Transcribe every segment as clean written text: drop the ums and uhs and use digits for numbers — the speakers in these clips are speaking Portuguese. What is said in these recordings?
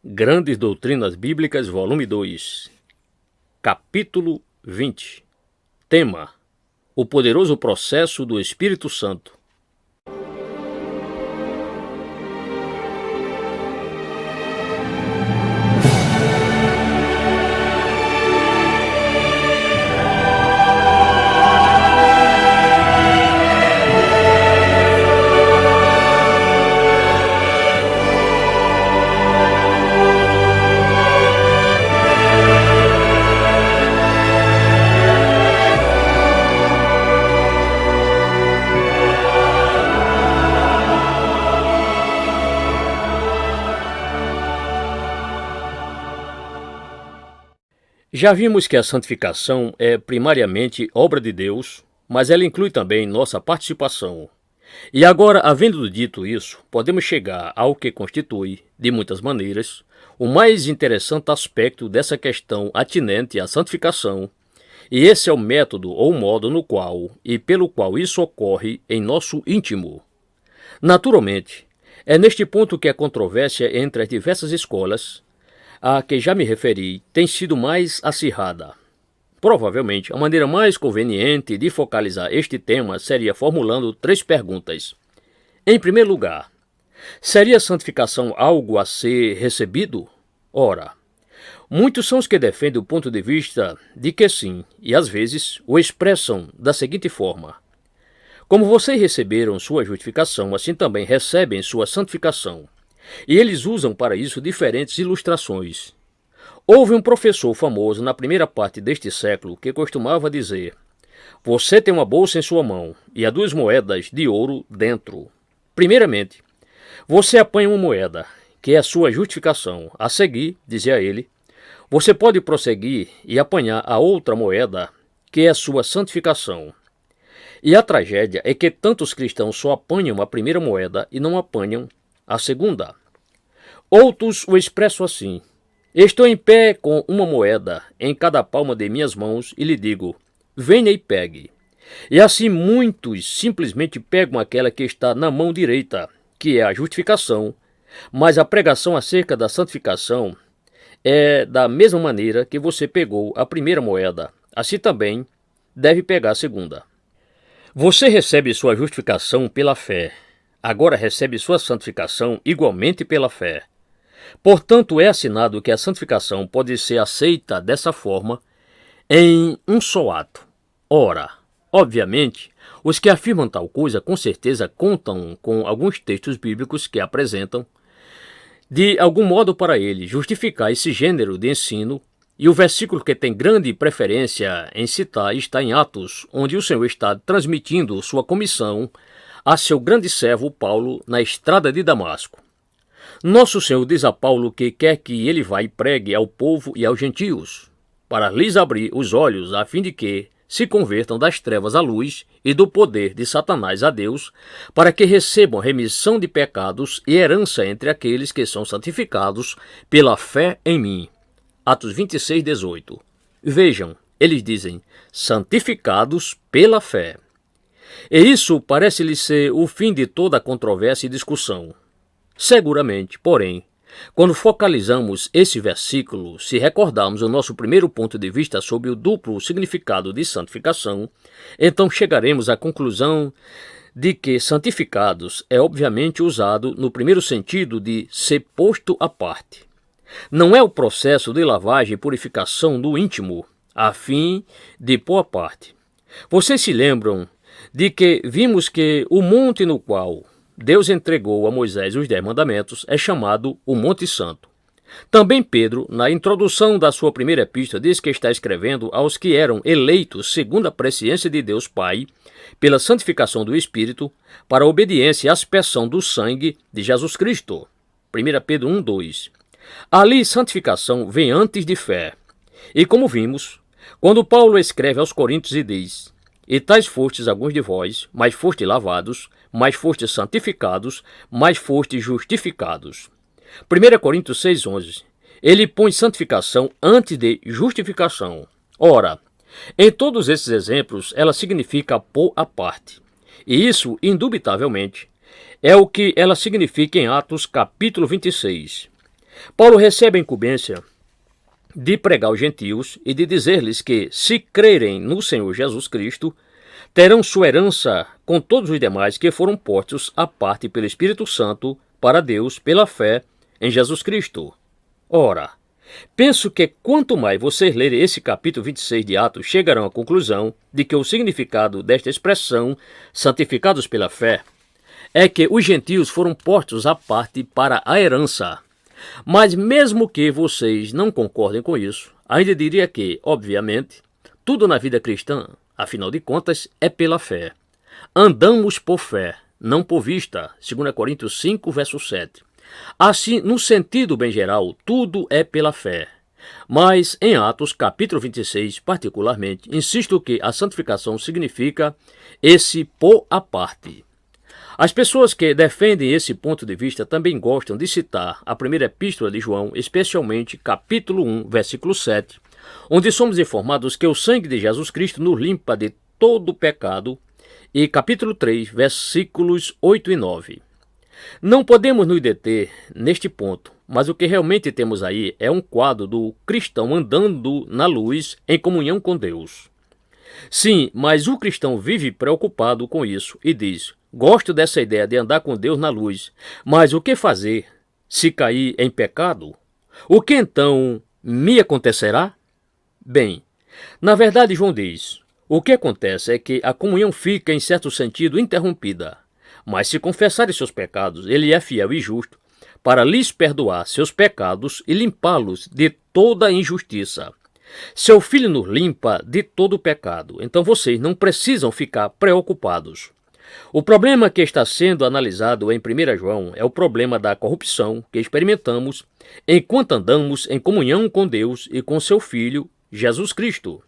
Grandes Doutrinas Bíblicas, volume 2, capítulo 20. Tema: o poderoso processo do Espírito Santo. Já vimos que a santificação é primariamente obra de Deus, mas ela inclui também nossa participação. E agora, havendo dito isso, podemos chegar ao que constitui, de muitas maneiras, o mais interessante aspecto dessa questão atinente à santificação, e esse é o método ou modo no qual e pelo qual isso ocorre em nosso íntimo. Naturalmente, é neste ponto que a controvérsia entre as diversas escolas, a que já me referi, tem sido mais acirrada. Provavelmente, a maneira mais conveniente de focalizar este tema seria formulando 3 perguntas. Em primeiro lugar, seria a santificação algo a ser recebido? Ora, muitos são os que defendem o ponto de vista de que sim, e às vezes o expressam da seguinte forma: como vocês receberam sua justificação, assim também recebem sua santificação. E eles usam para isso diferentes ilustrações. Houve um professor famoso na primeira parte deste século que costumava dizer: você tem uma bolsa em sua mão e há 2 moedas de ouro dentro. Primeiramente, você apanha uma moeda, que é a sua justificação. A seguir, dizia ele, você pode prosseguir e apanhar a outra moeda, que é a sua santificação. E a tragédia é que tantos cristãos só apanham a primeira moeda e não apanham a segunda. Outros o expressam assim: estou em pé com uma moeda em cada palma de minhas mãos e lhe digo: venha e pegue. E assim muitos simplesmente pegam aquela que está na mão direita, que é a justificação, mas a pregação acerca da santificação é da mesma maneira que você pegou a primeira moeda, assim também deve pegar a segunda. Você recebe sua justificação pela fé. Agora recebe sua santificação igualmente pela fé. Portanto, é assinado que a santificação pode ser aceita dessa forma em um só ato. Ora, obviamente, os que afirmam tal coisa com certeza contam com alguns textos bíblicos que apresentam, de algum modo para ele, justificar esse gênero de ensino, e o versículo que tem grande preferência em citar está em Atos, onde o Senhor está transmitindo sua comissão a seu grande servo Paulo na estrada de Damasco. Nosso Senhor diz a Paulo que quer que ele vá e pregue ao povo e aos gentios, para lhes abrir os olhos a fim de que se convertam das trevas à luz e do poder de Satanás a Deus, para que recebam remissão de pecados e herança entre aqueles que são santificados pela fé em mim. Atos 26, 18. Vejam, eles dizem, santificados pela fé. E isso parece-lhe ser o fim de toda a controvérsia e discussão. Seguramente, porém, quando focalizamos esse versículo, se recordarmos o nosso primeiro ponto de vista sobre o duplo significado de santificação, então chegaremos à conclusão de que santificados é obviamente usado no primeiro sentido de ser posto à parte. Não é o processo de lavagem e purificação do íntimo, a fim de pôr à parte. Vocês se lembram de que vimos que o monte no qual Deus entregou a Moisés os 10 mandamentos é chamado o Monte Santo. Também Pedro, na introdução da sua primeira epístola, diz que está escrevendo aos que eram eleitos segundo a presciência de Deus Pai, pela santificação do Espírito, para a obediência e aspersão do sangue de Jesus Cristo. 1 Pedro 1, 2. Ali, santificação vem antes de fé. E como vimos, quando Paulo escreve aos Coríntios e diz: e tais fostes alguns de vós, mas fostes lavados, mas fostes santificados, mas fostes justificados. 1 Coríntios 6,11. Ele põe santificação antes de justificação. Ora, em todos esses exemplos, ela significa pôr à parte. E isso, indubitavelmente, é o que ela significa em Atos capítulo 26. Paulo recebe a incumbência de pregar aos gentios e de dizer-lhes que, se crerem no Senhor Jesus Cristo, terão sua herança com todos os demais que foram postos à parte pelo Espírito Santo para Deus pela fé em Jesus Cristo. Ora, penso que quanto mais vocês lerem esse capítulo 26 de Atos, chegarão à conclusão de que o significado desta expressão, santificados pela fé, é que os gentios foram postos à parte para a herança. Mas mesmo que vocês não concordem com isso, ainda diria que, obviamente, tudo na vida cristã, afinal de contas, é pela fé. Andamos por fé, não por vista, 2 Coríntios 5, verso 7. Assim, no sentido bem geral, tudo é pela fé. Mas, em Atos, capítulo 26, particularmente, insisto que a santificação significa esse pôr à parte. As pessoas que defendem esse ponto de vista também gostam de citar a primeira epístola de João, especialmente capítulo 1, versículo 7, onde somos informados que o sangue de Jesus Cristo nos limpa de todo pecado, e capítulo 3, versículos 8 e 9. Não podemos nos deter neste ponto, mas o que realmente temos aí é um quadro do cristão andando na luz em comunhão com Deus. Sim, mas o cristão vive preocupado com isso e diz: gosto dessa ideia de andar com Deus na luz, mas o que fazer se cair em pecado? O que então me acontecerá? Bem, na verdade João diz, o que acontece é que a comunhão fica em certo sentido interrompida, mas se confessarem seus pecados, ele é fiel e justo para lhes perdoar seus pecados e limpá-los de toda injustiça. Seu Filho nos limpa de todo pecado, então vocês não precisam ficar preocupados. O problema que está sendo analisado em 1 João é o problema da corrupção que experimentamos enquanto andamos em comunhão com Deus e com seu Filho, Jesus Cristo.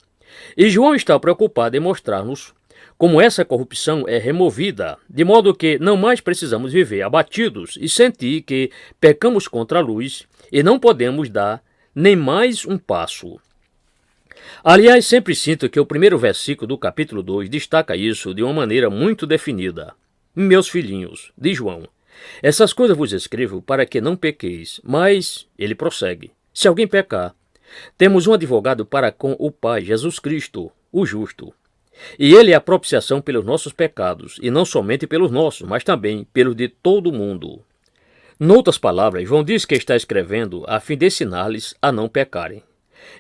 E João está preocupado em mostrar-nos como essa corrupção é removida, de modo que não mais precisamos viver abatidos e sentir que pecamos contra a luz e não podemos dar nem mais um passo. Aliás, sempre sinto que o primeiro versículo do capítulo 2 destaca isso de uma maneira muito definida. Meus filhinhos, diz João, essas coisas vos escrevo para que não pequeis, mas, ele prossegue, se alguém pecar, temos um advogado para com o Pai, Jesus Cristo, o justo. E ele é a propiciação pelos nossos pecados, e não somente pelos nossos, mas também pelos de todo o mundo. Noutras palavras, João diz que está escrevendo a fim de ensinar-lhes a não pecarem.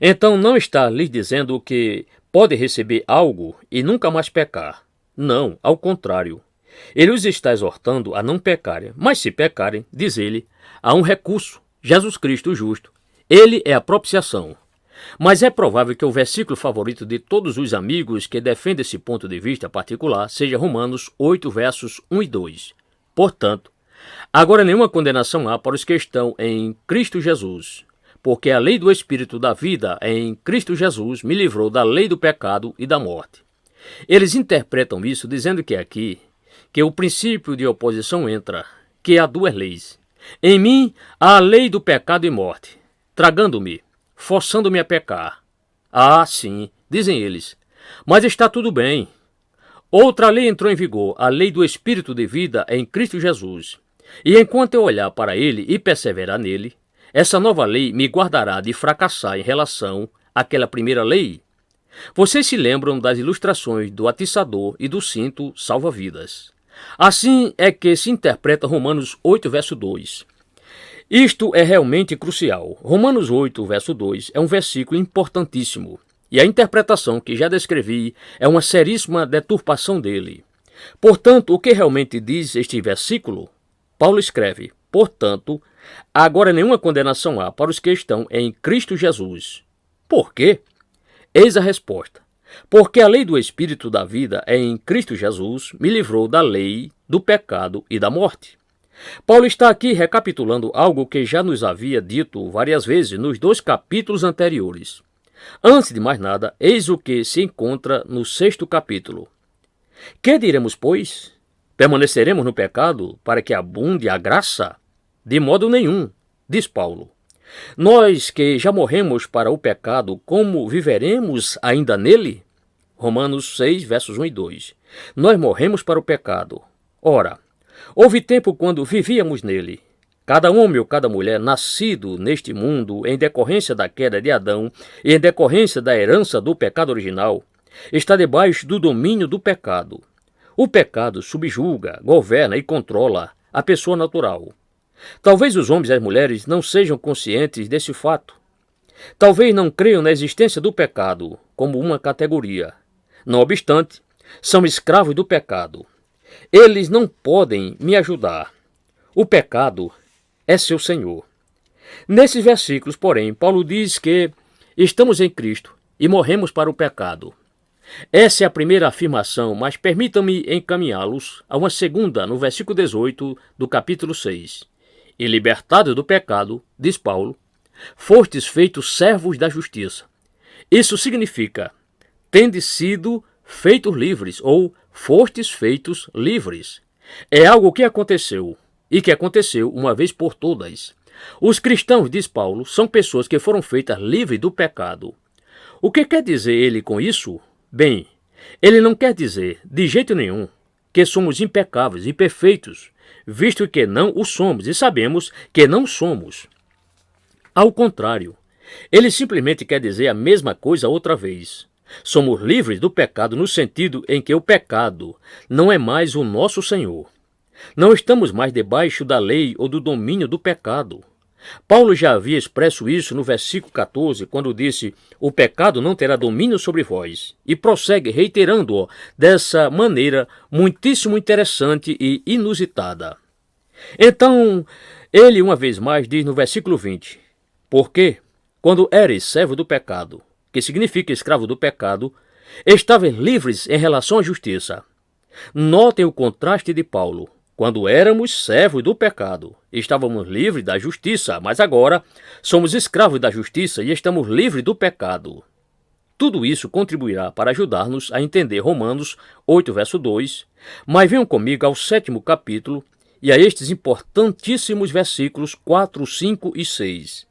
Então não está lhes dizendo que pode receber algo e nunca mais pecar. Não, ao contrário. Ele os está exortando a não pecarem, mas se pecarem, diz ele, há um recurso, Jesus Cristo justo. Ele é a propiciação. Mas é provável que o versículo favorito de todos os amigos que defendem esse ponto de vista particular seja Romanos 8, versos 1 e 2. Portanto, agora nenhuma condenação há para os que estão em Cristo Jesus, porque a lei do Espírito da vida em Cristo Jesus me livrou da lei do pecado e da morte. Eles interpretam isso dizendo que aqui, que o princípio de oposição entra, que há duas leis. Em mim há a lei do pecado e morte, tragando-me, forçando-me a pecar. Ah, sim, dizem eles, mas está tudo bem. Outra lei entrou em vigor, a lei do Espírito de vida em Cristo Jesus. E enquanto eu olhar para ele e perseverar nele, essa nova lei me guardará de fracassar em relação àquela primeira lei. Vocês se lembram das ilustrações do atiçador e do cinto salva-vidas. Assim é que se interpreta Romanos 8, verso 2. Isto é realmente crucial. Romanos 8, verso 2 é um versículo importantíssimo, e a interpretação que já descrevi é uma seríssima deturpação dele. Portanto, o que realmente diz este versículo? Paulo escreve, portanto, agora nenhuma condenação há para os que estão em Cristo Jesus. Por quê? Eis a resposta. Porque a lei do Espírito da vida em Cristo Jesus me livrou da lei, do pecado e da morte. Paulo está aqui recapitulando algo que já nos havia dito várias vezes nos 2 capítulos anteriores. Antes de mais nada, eis o que se encontra no 6º capítulo. Que diremos, pois? Permaneceremos no pecado para que abunde a graça? De modo nenhum, diz Paulo. Nós que já morremos para o pecado, como viveremos ainda nele? Romanos 6, versos 1 e 2. Nós morremos para o pecado. Ora, houve tempo quando vivíamos nele, Cada homem ou cada mulher nascido neste mundo em decorrência da queda de Adão e em decorrência da herança do pecado original, está debaixo do domínio do pecado. O pecado subjuga, governa e controla a pessoa natural. Talvez os homens e as mulheres não sejam conscientes desse fato. Talvez não creiam na existência do pecado como uma categoria. Não obstante, são escravos do pecado. Eles não podem me ajudar. O pecado é seu senhor. Nesses versículos, porém, Paulo diz que estamos em Cristo e morremos para o pecado. Essa é a primeira afirmação, mas permitam-me encaminhá-los a uma segunda no versículo 18 do capítulo 6. E libertados do pecado, diz Paulo, fostes feitos servos da justiça. Isso significa, tendes sido feitos livres, ou fostes feitos livres. É algo que aconteceu, e que aconteceu uma vez por todas. Os cristãos, diz Paulo, são pessoas que foram feitas livres do pecado. O que quer dizer ele com isso? Bem, ele não quer dizer, de jeito nenhum, que somos impecáveis e perfeitos, visto que não o somos e sabemos que não somos. Ao contrário, ele simplesmente quer dizer a mesma coisa outra vez. Somos livres do pecado no sentido em que o pecado não é mais o nosso Senhor. Não estamos mais debaixo da lei ou do domínio do pecado. Paulo já havia expresso isso no versículo 14, quando disse, o pecado não terá domínio sobre vós, e prossegue reiterando-o dessa maneira muitíssimo interessante e inusitada. Então, ele uma vez mais diz no versículo 20, porque, quando eres servo do pecado, que significa escravo do pecado, estavas livres em relação à justiça. Notem o contraste de Paulo. Quando éramos servos do pecado, estávamos livres da justiça, mas agora somos escravos da justiça e estamos livres do pecado. Tudo isso contribuirá para ajudar-nos a entender Romanos 8, verso 2, mas venham comigo ao 7º capítulo e a estes importantíssimos versículos 4, 5 e 6.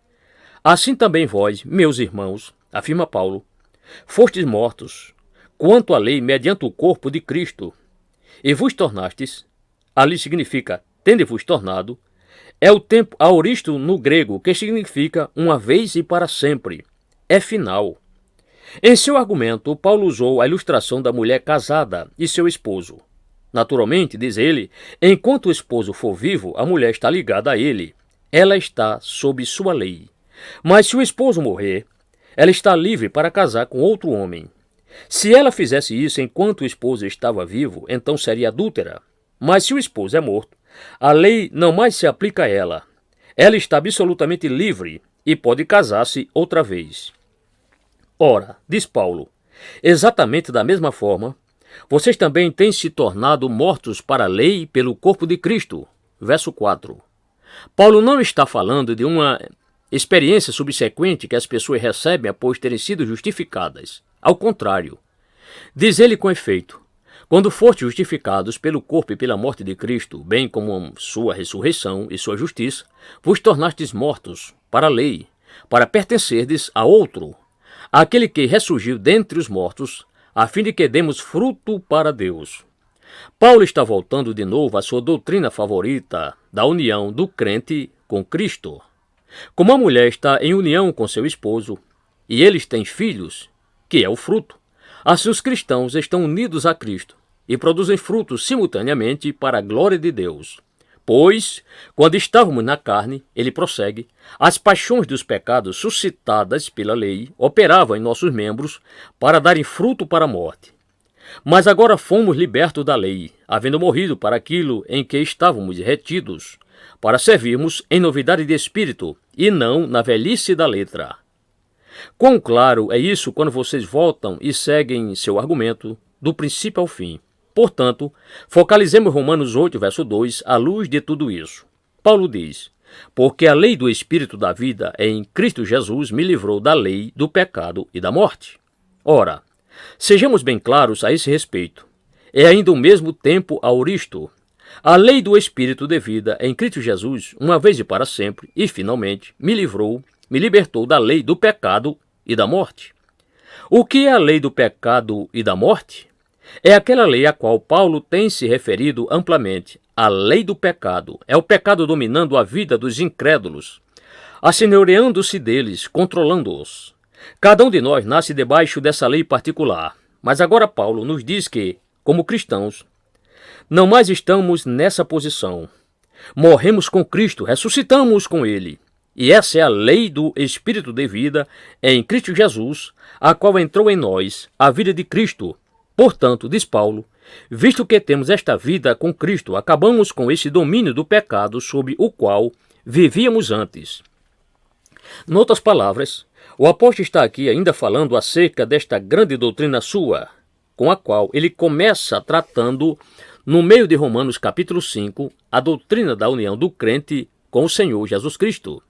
Assim também vós, meus irmãos, afirma Paulo, fostes mortos, quanto à lei mediante o corpo de Cristo, e vos tornastes. Ali significa, tende-vos tornado, é o tempo aoristo no grego, que significa uma vez e para sempre. É final. Em seu argumento, Paulo usou a ilustração da mulher casada e seu esposo. Naturalmente, diz ele, enquanto o esposo for vivo, a mulher está ligada a ele. Ela está sob sua lei. Mas se o esposo morrer, ela está livre para casar com outro homem. Se ela fizesse isso enquanto o esposo estava vivo, então seria adúltera. Mas se o esposo é morto, a lei não mais se aplica a ela. Ela está absolutamente livre e pode casar-se outra vez. Ora, diz Paulo, exatamente da mesma forma, vocês também têm se tornado mortos para a lei pelo corpo de Cristo. Verso 4. Paulo não está falando de uma experiência subsequente que as pessoas recebem após terem sido justificadas. Ao contrário, diz ele com efeito, quando fostes justificados pelo corpo e pela morte de Cristo, bem como sua ressurreição e sua justiça, vos tornastes mortos para a lei, para pertencerdes a outro, aquele que ressurgiu dentre os mortos, a fim de que demos fruto para Deus. Paulo está voltando de novo à sua doutrina favorita da união do crente com Cristo. Como a mulher está em união com seu esposo, e eles têm filhos, que é o fruto, assim os cristãos estão unidos a Cristo e produzem frutos simultaneamente para a glória de Deus. Pois, quando estávamos na carne, ele prossegue, as paixões dos pecados suscitadas pela lei operavam em nossos membros para darem fruto para a morte. Mas agora fomos libertos da lei, havendo morrido para aquilo em que estávamos retidos, para servirmos em novidade de espírito e não na velhice da letra. Quão claro é isso quando vocês voltam e seguem seu argumento do princípio ao fim. Portanto, focalizemos Romanos 8, verso 2, à luz de tudo isso. Paulo diz, porque a lei do Espírito da vida em Cristo Jesus me livrou da lei, do pecado e da morte. Ora, sejamos bem claros a esse respeito. É ainda o mesmo tempo aoristo. A lei do Espírito de vida em Cristo Jesus, uma vez e para sempre, e finalmente, me libertou da lei do pecado e da morte. O que é a lei do pecado e da morte? É aquela lei a qual Paulo tem se referido amplamente, a lei do pecado. É o pecado dominando a vida dos incrédulos, assenhoreando-se deles, controlando-os. Cada um de nós nasce debaixo dessa lei particular. Mas agora Paulo nos diz que, como cristãos, não mais estamos nessa posição. Morremos com Cristo, ressuscitamos com Ele. E essa é a lei do Espírito de vida em Cristo Jesus, a qual entrou em nós a vida de Cristo. Portanto, diz Paulo, visto que temos esta vida com Cristo, acabamos com esse domínio do pecado sobre o qual vivíamos antes. Em outras palavras, o apóstolo está aqui ainda falando acerca desta grande doutrina sua, com a qual ele começa tratando, no meio de Romanos capítulo 5, a doutrina da união do crente com o Senhor Jesus Cristo.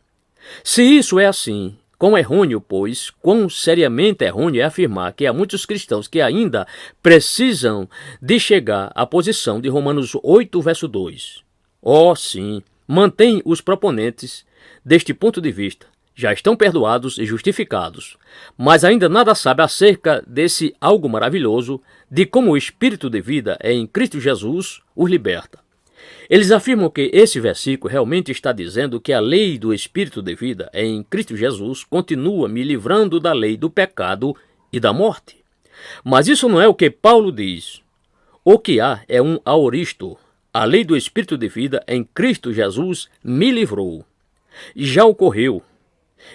Se isso é assim, quão errôneo, pois, quão seriamente errôneo é afirmar que há muitos cristãos que ainda precisam de chegar à posição de Romanos 8, verso 2. Oh, sim, mantém os proponentes deste ponto de vista. Já estão perdoados e justificados, mas ainda nada sabe acerca desse algo maravilhoso de como o Espírito de vida é em Cristo Jesus os liberta. Eles afirmam que esse versículo realmente está dizendo que a lei do Espírito de vida é em Cristo Jesus continua me livrando da lei do pecado e da morte. Mas isso não é o que Paulo diz. O que há é um aoristo. A lei do Espírito de vida em Cristo Jesus me livrou. Já ocorreu.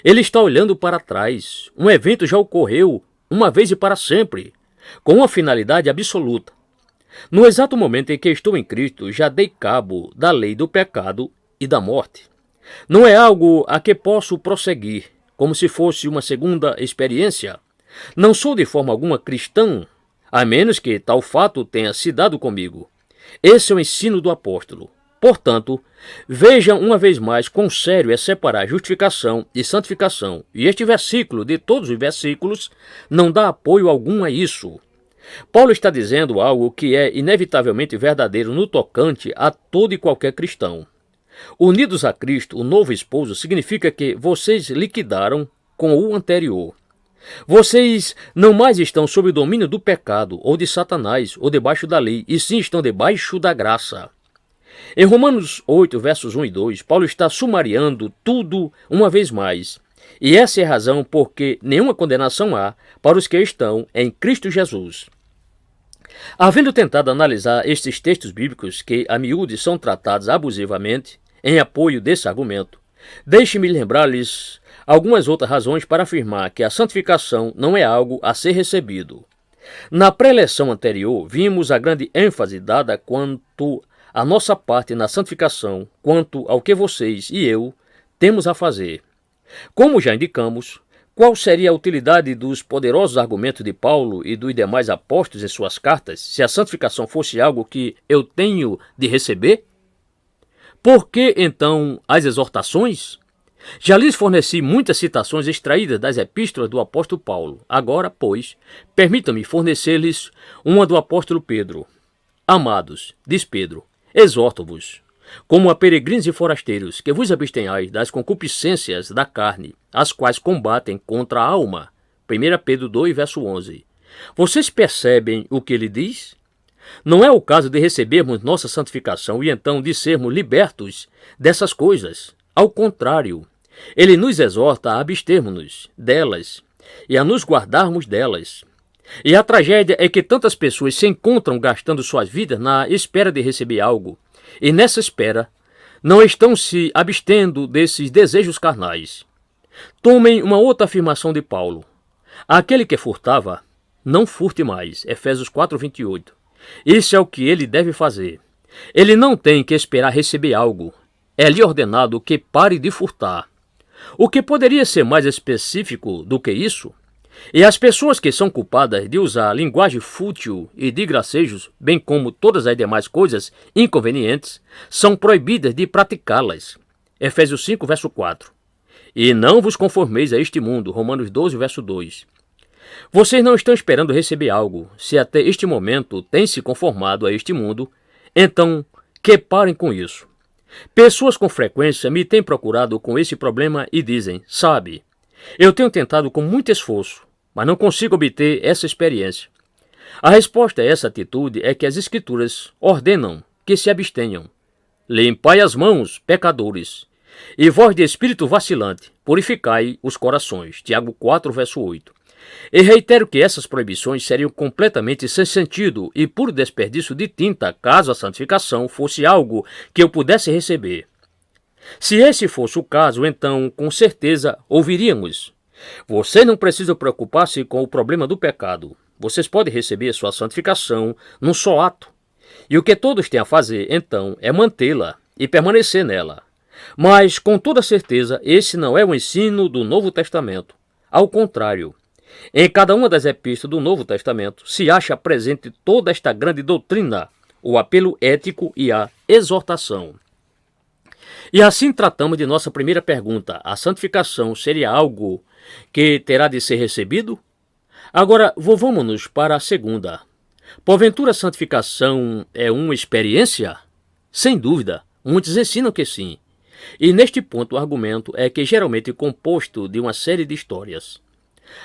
Ele está olhando para trás. Um evento já ocorreu, uma vez e para sempre, com uma finalidade absoluta. No exato momento em que estou em Cristo, já dei cabo da lei do pecado e da morte. Não é algo a que posso prosseguir, como se fosse uma segunda experiência. Não sou de forma alguma cristão, a menos que tal fato tenha se dado comigo. Esse é o ensino do apóstolo. Portanto, vejam uma vez mais quão sério é separar justificação e santificação, e este versículo, de todos os versículos, não dá apoio algum a isso. Paulo está dizendo algo que é inevitavelmente verdadeiro no tocante a todo e qualquer cristão. Unidos a Cristo, o novo esposo, significa que vocês liquidaram com o anterior. Vocês não mais estão sob o domínio do pecado, ou de Satanás, ou debaixo da lei, e sim estão debaixo da graça. Em Romanos 8, versos 1 e 2, Paulo está sumariando tudo uma vez mais. E essa é a razão porque nenhuma condenação há para os que estão em Cristo Jesus. Havendo tentado analisar estes textos bíblicos que a miúde são tratados abusivamente em apoio desse argumento, deixe-me lembrar-lhes algumas outras razões para afirmar que a santificação não é algo a ser recebido. Na pré-eleção anterior, vimos a grande ênfase dada quanto à nossa parte na santificação, quanto ao que vocês e eu temos a fazer. Como já indicamos, qual seria a utilidade dos poderosos argumentos de Paulo e dos demais apóstolos em suas cartas se a santificação fosse algo que eu tenho de receber? Por que, então, as exortações? Já lhes forneci muitas citações extraídas das epístolas do apóstolo Paulo. Agora, pois, permitam-me fornecer-lhes uma do apóstolo Pedro. Amados, diz Pedro, exorto-vos, como a peregrinos e forasteiros, que vos abstenhais das concupiscências da carne, as quais combatem contra a alma. 1 Pedro 2, verso 11. Vocês percebem o que ele diz? Não é o caso de recebermos nossa santificação e então de sermos libertos dessas coisas. Ao contrário, ele nos exorta a abstermos-nos delas e a nos guardarmos delas. E a tragédia é que tantas pessoas se encontram gastando suas vidas na espera de receber algo, e nessa espera não estão se abstendo desses desejos carnais. Tomem uma outra afirmação de Paulo. Aquele que furtava, não furte mais. Efésios 4, 28. Isso é o que ele deve fazer. Ele não tem que esperar receber algo. É-lhe ordenado que pare de furtar. O que poderia ser mais específico do que isso? E as pessoas que são culpadas de usar linguagem fútil e de gracejos, bem como todas as demais coisas inconvenientes, são proibidas de praticá-las. Efésios 5, verso 4. E não vos conformeis a este mundo. Romanos 12, verso 2. Vocês não estão esperando receber algo. Se até este momento têm se conformado a este mundo, então que parem com isso. Pessoas com frequência me têm procurado com esse problema e dizem, sabe, eu tenho tentado com muito esforço, mas não consigo obter essa experiência. A resposta a essa atitude é que as Escrituras ordenam que se abstenham. limpai as mãos, pecadores. E vós de espírito vacilante, purificai os corações. Tiago 4, verso 8. E reitero que essas proibições seriam completamente sem sentido e puro desperdício de tinta caso a santificação fosse algo que eu pudesse receber. Se esse fosse o caso, então, com certeza, ouviríamos: você não precisa preocupar-se com o problema do pecado. Vocês podem receber sua santificação num só ato. E o que todos têm a fazer, então, é mantê-la e permanecer nela. Mas, com toda certeza, esse não é o ensino do Novo Testamento. Ao contrário, em cada uma das epístolas do Novo Testamento se acha presente toda esta grande doutrina, o apelo ético e a exortação. E assim tratamos de nossa primeira pergunta: a santificação seria algo que terá de ser recebido? Agora, volvamos-nos para a segunda. Porventura a santificação é uma experiência? Sem dúvida, muitos ensinam que sim. E neste ponto o argumento é que geralmente é composto de uma série de histórias.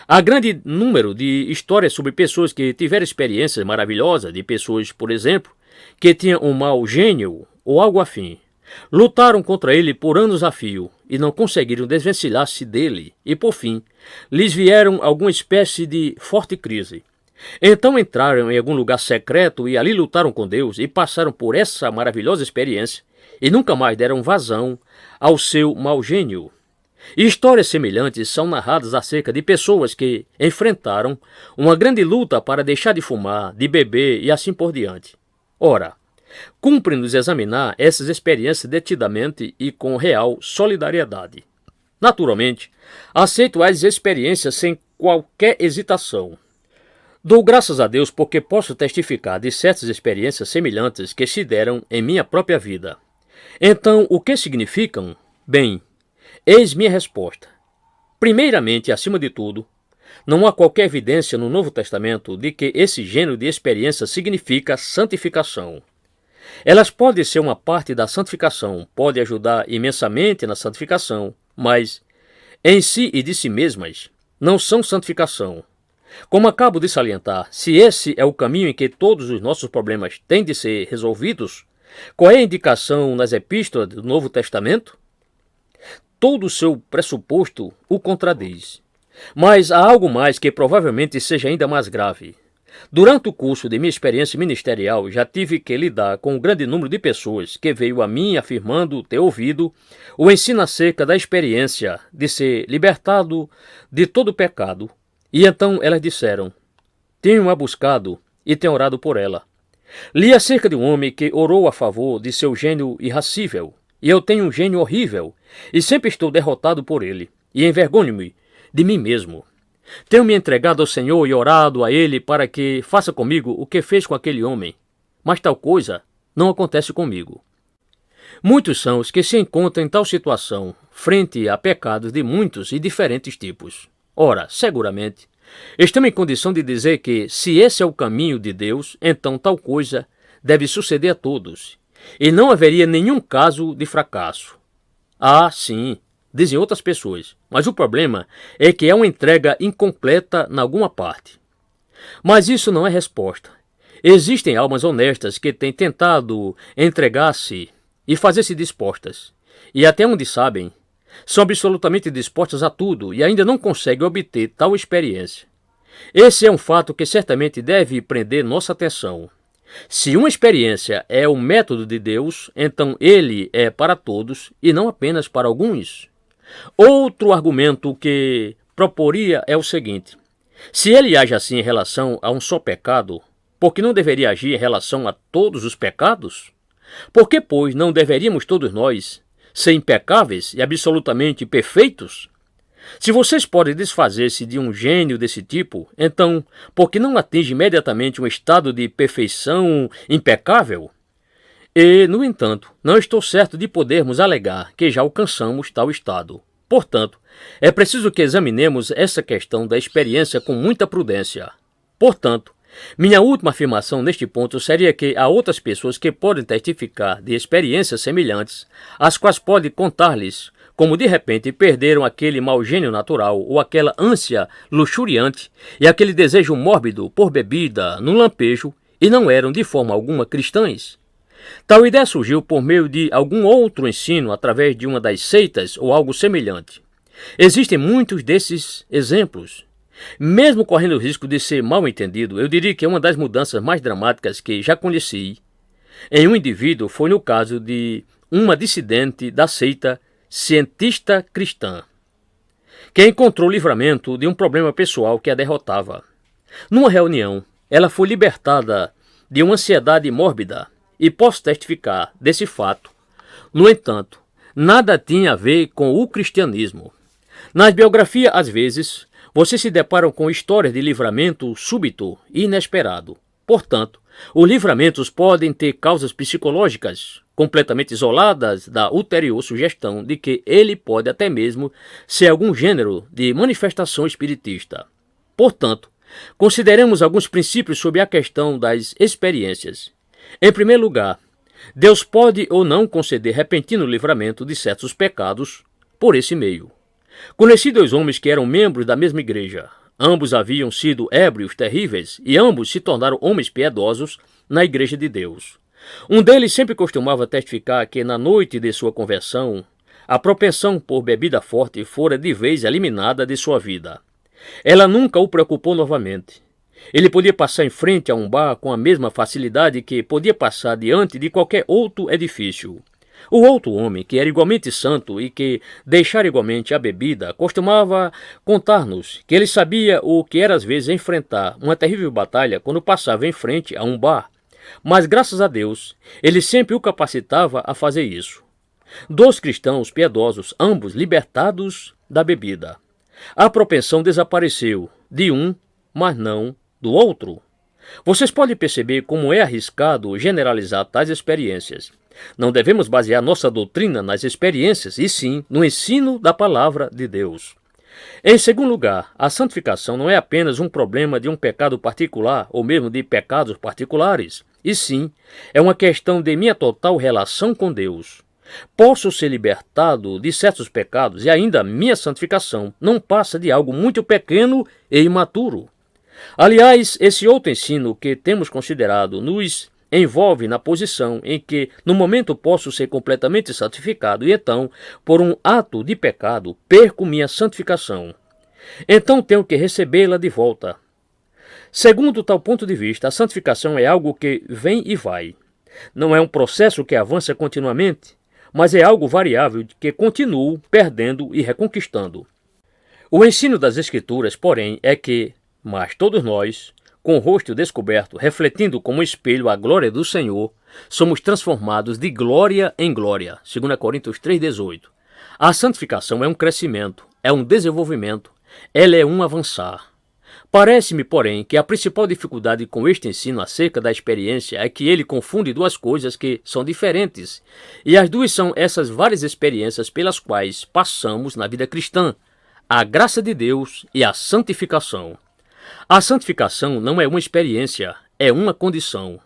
Há grande número de histórias sobre pessoas que tiveram experiências maravilhosas, de pessoas, por exemplo, que tinham um mau gênio ou algo afim. Lutaram contra ele por anos a fio e não conseguiram desvencilhar-se dele e, por fim, lhes vieram alguma espécie de forte crise. Então entraram em algum lugar secreto e ali lutaram com Deus e passaram por essa maravilhosa experiência e nunca mais deram vazão ao seu mau gênio. E histórias semelhantes são narradas acerca de pessoas que enfrentaram uma grande luta para deixar de fumar, de beber e assim por diante. Ora, cumpre-nos examinar essas experiências detidamente e com real solidariedade. Naturalmente, aceito as experiências sem qualquer hesitação. Dou graças a Deus porque posso testificar de certas experiências semelhantes que se deram em minha própria vida. Então, o que significam? Bem, eis minha resposta. Primeiramente, acima de tudo, não há qualquer evidência no Novo Testamento de que esse gênero de experiência significa santificação. Elas podem ser uma parte da santificação, podem ajudar imensamente na santificação, mas, em si e de si mesmas, não são santificação. Como acabo de salientar, se esse é o caminho em que todos os nossos problemas têm de ser resolvidos, qual é a indicação nas epístolas do Novo Testamento? Todo o seu pressuposto o contradiz. Mas há algo mais que provavelmente seja ainda mais grave. Durante o curso de minha experiência ministerial, já tive que lidar com um grande número de pessoas que veio a mim afirmando ter ouvido o ensino acerca da experiência de ser libertado de todo pecado. E então elas disseram: tenho-a buscado e tenho orado por ela. Li acerca de um homem que orou a favor de seu gênio irracível, e eu tenho um gênio horrível, e sempre estou derrotado por ele, e envergonho-me de mim mesmo. Tenho me entregado ao Senhor e orado a Ele para que faça comigo o que fez com aquele homem, mas tal coisa não acontece comigo. Muitos são os que se encontram em tal situação, frente a pecados de muitos e diferentes tipos. Ora, seguramente, estamos em condição de dizer que, se esse é o caminho de Deus, então tal coisa deve suceder a todos, e não haveria nenhum caso de fracasso. Ah, sim, dizem outras pessoas, mas o problema é que é uma entrega incompleta em alguma parte. Mas isso não é resposta. Existem almas honestas que têm tentado entregar-se e fazer-se dispostas, e até onde sabem, são absolutamente dispostas a tudo e ainda não conseguem obter tal experiência. Esse é um fato que certamente deve prender nossa atenção. Se uma experiência é o método de Deus, então ele é para todos e não apenas para alguns. Outro argumento que proporia é o seguinte: se ele age assim em relação a um só pecado, por que não deveria agir em relação a todos os pecados? Por que, pois, não deveríamos todos nós ser impecáveis e absolutamente perfeitos? Se vocês podem desfazer-se de um gênio desse tipo, então, por que não atinge imediatamente um estado de perfeição impecável? E, no entanto, não estou certo de podermos alegar que já alcançamos tal estado. Portanto, é preciso que examinemos essa questão da experiência com muita prudência. Portanto, minha última afirmação neste ponto seria que há outras pessoas que podem testificar de experiências semelhantes, as quais podem contar-lhes como de repente perderam aquele mau gênio natural ou aquela ânsia luxuriante e aquele desejo mórbido por bebida num lampejo e não eram de forma alguma cristãs. Tal ideia surgiu por meio de algum outro ensino através de uma das seitas ou algo semelhante. Existem muitos desses exemplos. Mesmo correndo o risco de ser mal entendido, eu diria que uma das mudanças mais dramáticas que já conheci em um indivíduo foi no caso de uma dissidente da seita cientista cristã, que encontrou livramento de um problema pessoal que a derrotava. Numa reunião, ela foi libertada de uma ansiedade mórbida e posso testificar desse fato. No entanto, nada tinha a ver com o cristianismo. Nas biografias, às vezes, vocês se deparam com histórias de livramento súbito e inesperado. Portanto, os livramentos podem ter causas psicológicas completamente isoladas da ulterior sugestão de que ele pode até mesmo ser algum gênero de manifestação espiritista. Portanto, consideremos alguns princípios sobre a questão das experiências. Em primeiro lugar, Deus pode ou não conceder repentino livramento de certos pecados por esse meio. Conheci dois homens que eram membros da mesma igreja. Ambos haviam sido ébrios terríveis e ambos se tornaram homens piedosos na igreja de Deus. Um deles sempre costumava testificar que na noite de sua conversão, a propensão por bebida forte fora de vez eliminada de sua vida. Ela nunca o preocupou novamente. Ele podia passar em frente a um bar com a mesma facilidade que podia passar diante de qualquer outro edifício. O outro homem, que era igualmente santo e que deixara igualmente a bebida, costumava contar-nos que ele sabia o que era às vezes enfrentar uma terrível batalha quando passava em frente a um bar. Mas, graças a Deus, ele sempre o capacitava a fazer isso. Dois cristãos piedosos, ambos libertados da bebida. A propensão desapareceu de um, mas não do outro. Vocês podem perceber como é arriscado generalizar tais experiências. Não devemos basear nossa doutrina nas experiências, e sim no ensino da palavra de Deus. Em segundo lugar, a santificação não é apenas um problema de um pecado particular, ou mesmo de pecados particulares, e sim é uma questão de minha total relação com Deus. Posso ser libertado de certos pecados e ainda minha santificação não passa de algo muito pequeno e imaturo. Aliás, esse outro ensino que temos considerado nos envolve na posição em que, no momento, posso ser completamente santificado e então, por um ato de pecado, perco minha santificação. Então tenho que recebê-la de volta. Segundo tal ponto de vista, a santificação é algo que vem e vai. Não é um processo que avança continuamente, mas é algo variável que continuo perdendo e reconquistando. O ensino das Escrituras, porém, é que, mas todos nós, com o rosto descoberto, refletindo como espelho a glória do Senhor, somos transformados de glória em glória. 2 Coríntios 3,18. A santificação é um crescimento, é um desenvolvimento, ela é um avançar. Parece-me, porém, que a principal dificuldade com este ensino acerca da experiência é que ele confunde duas coisas que são diferentes, e as duas são essas várias experiências pelas quais passamos na vida cristã, a graça de Deus e a santificação. A santificação não é uma experiência, é uma condição.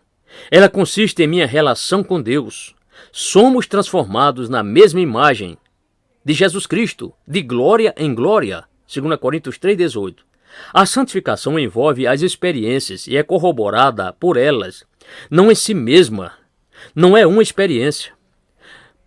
Ela consiste em minha relação com Deus. Somos transformados na mesma imagem de Jesus Cristo, de glória em glória. 2 Coríntios 3,18. A santificação envolve as experiências e é corroborada por elas, não em si mesma. Não é uma experiência.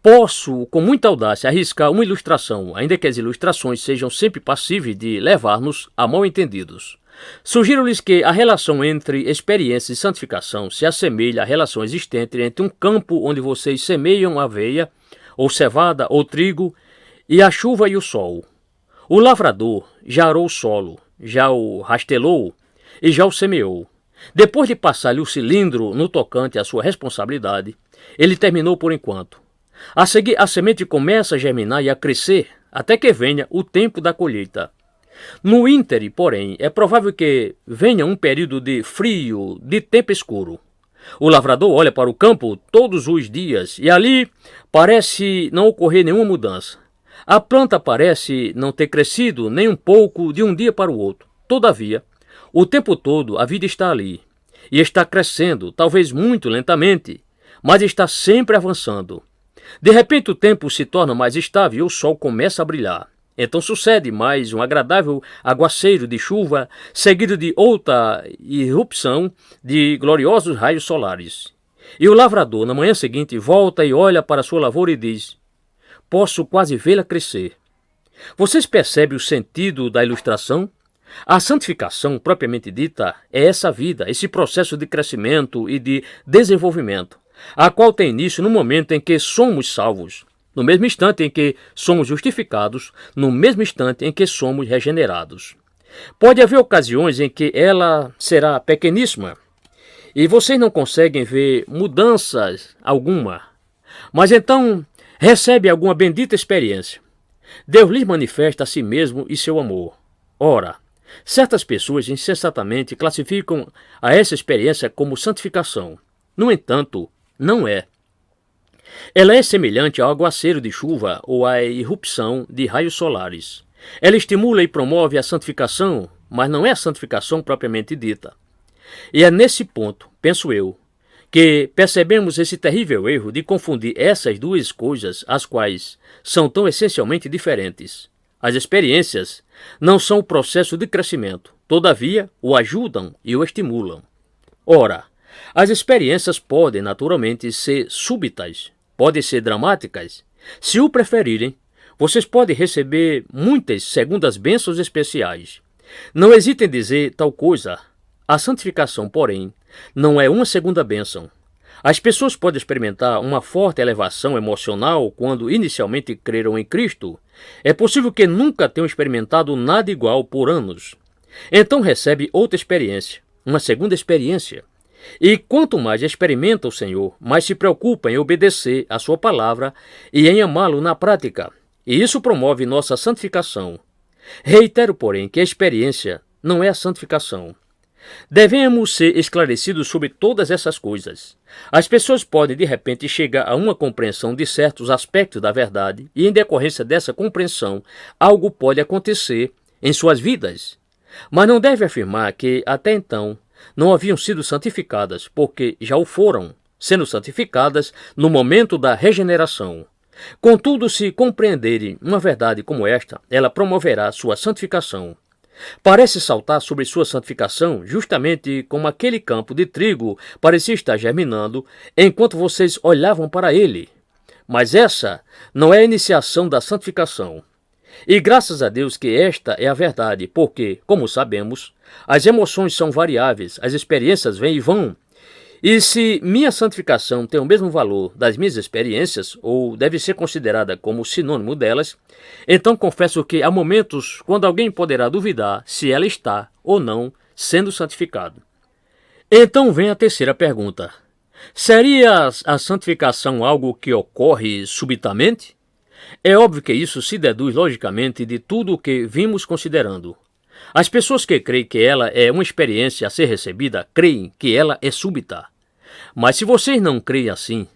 Posso, com muita audácia, arriscar uma ilustração, ainda que as ilustrações sejam sempre passíveis de levar-nos a mal-entendidos. Sugiro-lhes que a relação entre experiência e santificação se assemelha à relação existente entre um campo onde vocês semeiam aveia, ou cevada, ou trigo, e a chuva e o sol. O lavrador já arou o solo, já o rastelou e já o semeou. Depois de passar-lhe o cilindro no tocante à sua responsabilidade, ele terminou por enquanto. A seguir, a semente começa a germinar e a crescer até que venha o tempo da colheita. No íntere, porém, é provável que venha um período de frio, de tempo escuro. O lavrador olha para o campo todos os dias e ali parece não ocorrer nenhuma mudança. A planta parece não ter crescido nem um pouco de um dia para o outro. Todavia, o tempo todo a vida está ali e está crescendo, talvez muito lentamente, mas está sempre avançando. De repente o tempo se torna mais estável e o sol começa a brilhar. Então sucede mais um agradável aguaceiro de chuva, seguido de outra irrupção de gloriosos raios solares. E o lavrador, na manhã seguinte, volta e olha para a sua lavoura e diz: posso quase vê-la crescer. Vocês percebem o sentido da ilustração? A santificação, propriamente dita, é essa vida, esse processo de crescimento e de desenvolvimento, a qual tem início no momento em que somos salvos, no mesmo instante em que somos justificados, no mesmo instante em que somos regenerados. Pode haver ocasiões em que ela será pequeníssima e vocês não conseguem ver mudanças alguma, mas então recebe alguma bendita experiência. Deus lhes manifesta a si mesmo e seu amor. Ora, certas pessoas insensatamente classificam a essa experiência como santificação. No entanto, não é. Ela é semelhante ao aguaceiro de chuva ou à irrupção de raios solares. Ela estimula e promove a santificação, mas não é a santificação propriamente dita. E é nesse ponto, penso eu, que percebemos esse terrível erro de confundir essas duas coisas, as quais são tão essencialmente diferentes. As experiências não são o processo de crescimento, todavia o ajudam e o estimulam. Ora, as experiências podem naturalmente ser súbitas, podem ser dramáticas. Se o preferirem, vocês podem receber muitas segundas bênçãos especiais. Não hesitem em dizer tal coisa. A santificação, porém, não é uma segunda bênção. As pessoas podem experimentar uma forte elevação emocional quando inicialmente creram em Cristo. É possível que nunca tenham experimentado nada igual por anos. Então recebe outra experiência, uma segunda experiência. E quanto mais experimenta o Senhor, mais se preocupa em obedecer a sua palavra e em amá-lo na prática. E isso promove nossa santificação. Reitero, porém, que a experiência não é a santificação. Devemos ser esclarecidos sobre todas essas coisas. As pessoas podem de repente chegar a uma compreensão de certos aspectos da verdade e em decorrência dessa compreensão algo pode acontecer em suas vidas. Mas não deve afirmar que até então não haviam sido santificadas, porque já o foram, sendo santificadas no momento da regeneração. Contudo, se compreenderem uma verdade como esta, ela promoverá sua santificação. Parece saltar sobre sua santificação justamente como aquele campo de trigo parecia estar germinando enquanto vocês olhavam para ele. Mas essa não é a iniciação da santificação. E graças a Deus que esta é a verdade, porque, como sabemos, as emoções são variáveis, as experiências vêm e vão. E se minha santificação tem o mesmo valor das minhas experiências, ou deve ser considerada como sinônimo delas, então confesso que há momentos quando alguém poderá duvidar se ela está ou não sendo santificado. Então vem a terceira pergunta. Seria a santificação algo que ocorre subitamente? É óbvio que isso se deduz logicamente de tudo o que vimos considerando. As pessoas que creem que ela é uma experiência a ser recebida, creem que ela é súbita. Mas se vocês não creem assim,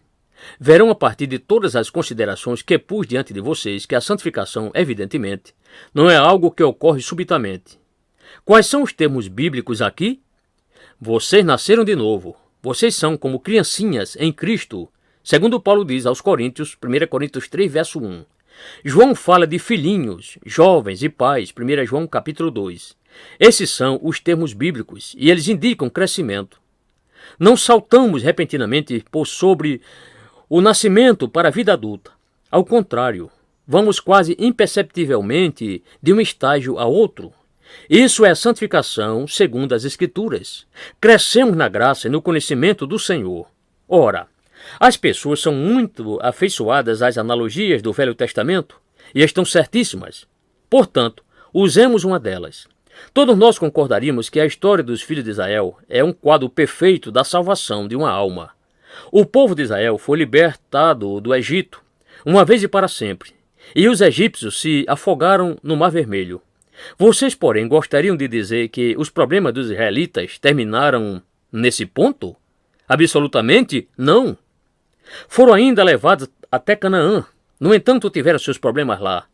verão a partir de todas as considerações que pus diante de vocês que a santificação, evidentemente, não é algo que ocorre subitamente. Quais são os termos bíblicos aqui? Vocês nasceram de novo. Vocês são como criancinhas em Cristo, segundo Paulo diz aos Coríntios, 1 Coríntios 3, verso 1. João fala de filhinhos, jovens e pais, 1 João capítulo 2. Esses são os termos bíblicos e eles indicam crescimento. Não saltamos repentinamente por sobre o nascimento para a vida adulta. Ao contrário, vamos quase imperceptivelmente de um estágio a outro. Isso é a santificação segundo as Escrituras. Crescemos na graça e no conhecimento do Senhor. Ora, as pessoas são muito afeiçoadas às analogias do Velho Testamento e estão certíssimas. Portanto, usemos uma delas. Todos nós concordaríamos que a história dos filhos de Israel é um quadro perfeito da salvação de uma alma. O povo de Israel foi libertado do Egito, uma vez e para sempre, e os egípcios se afogaram no Mar Vermelho. Vocês, porém, gostariam de dizer que os problemas dos israelitas terminaram nesse ponto? Absolutamente não. Foram ainda levados até Canaã. No entanto, tiveram seus problemas lá.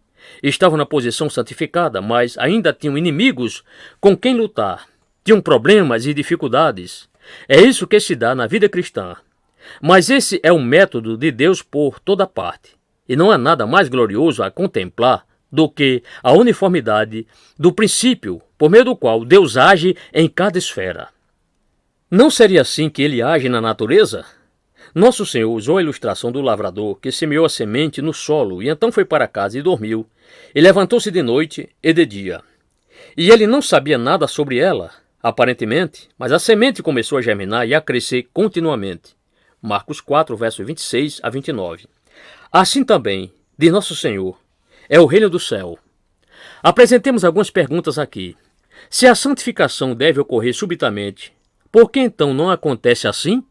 Estavam na posição santificada, mas ainda tinham inimigos com quem lutar. Tinham problemas e dificuldades. É isso que se dá na vida cristã. Mas esse é o método de Deus por toda parte. E não há nada mais glorioso a contemplar do que a uniformidade do princípio por meio do qual Deus age em cada esfera. Não seria assim que ele age na natureza? Nosso Senhor usou a ilustração do lavrador que semeou a semente no solo e então foi para casa e dormiu, e levantou-se de noite e de dia. E ele não sabia nada sobre ela, aparentemente, mas a semente começou a germinar e a crescer continuamente. Marcos 4, versos 26 a 29. Assim também, de Nosso Senhor, é o reino do céu. Apresentemos algumas perguntas aqui. Se a santificação deve ocorrer subitamente, por que então não acontece assim?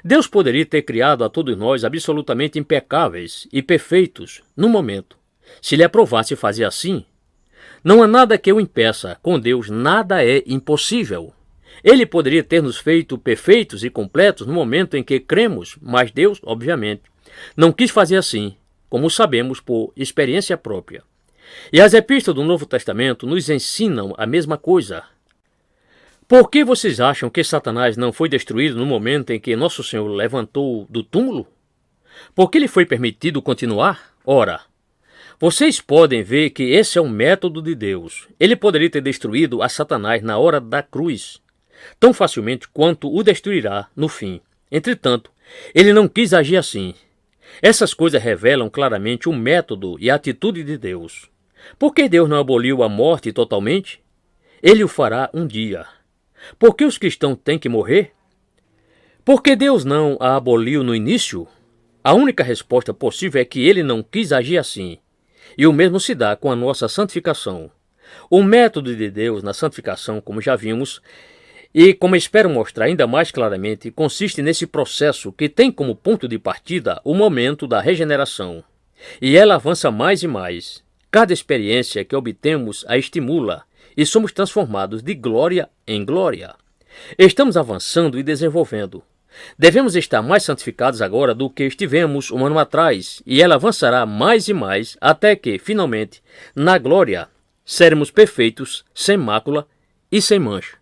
Deus poderia ter criado a todos nós absolutamente impecáveis e perfeitos no momento. Se lhe aprovasse fazer assim, não há nada que o impeça. Com Deus nada é impossível. Ele poderia ter nos feito perfeitos e completos no momento em que cremos, mas Deus, obviamente, não quis fazer assim, como sabemos por experiência própria. E as epístolas do Novo Testamento nos ensinam a mesma coisa. Por que vocês acham que Satanás não foi destruído no momento em que Nosso Senhor levantou do túmulo? Por que lhe foi permitido continuar? Ora, vocês podem ver que esse é um método de Deus. Ele poderia ter destruído a Satanás na hora da cruz, tão facilmente quanto o destruirá no fim. Entretanto, ele não quis agir assim. Essas coisas revelam claramente o método e a atitude de Deus. Por que Deus não aboliu a morte totalmente? Ele o fará um dia. Por que os cristãos têm que morrer? Por que Deus não a aboliu no início? A única resposta possível é que ele não quis agir assim. E o mesmo se dá com a nossa santificação. O método de Deus na santificação, como já vimos, e como espero mostrar ainda mais claramente, consiste nesse processo que tem como ponto de partida o momento da regeneração. E ela avança mais e mais. Cada experiência que obtemos a estimula e somos transformados de glória em glória. Estamos avançando e desenvolvendo. Devemos estar mais santificados agora do que estivemos um ano atrás, e ela avançará mais e mais até que, finalmente, na glória, seremos perfeitos, sem mácula e sem mancha.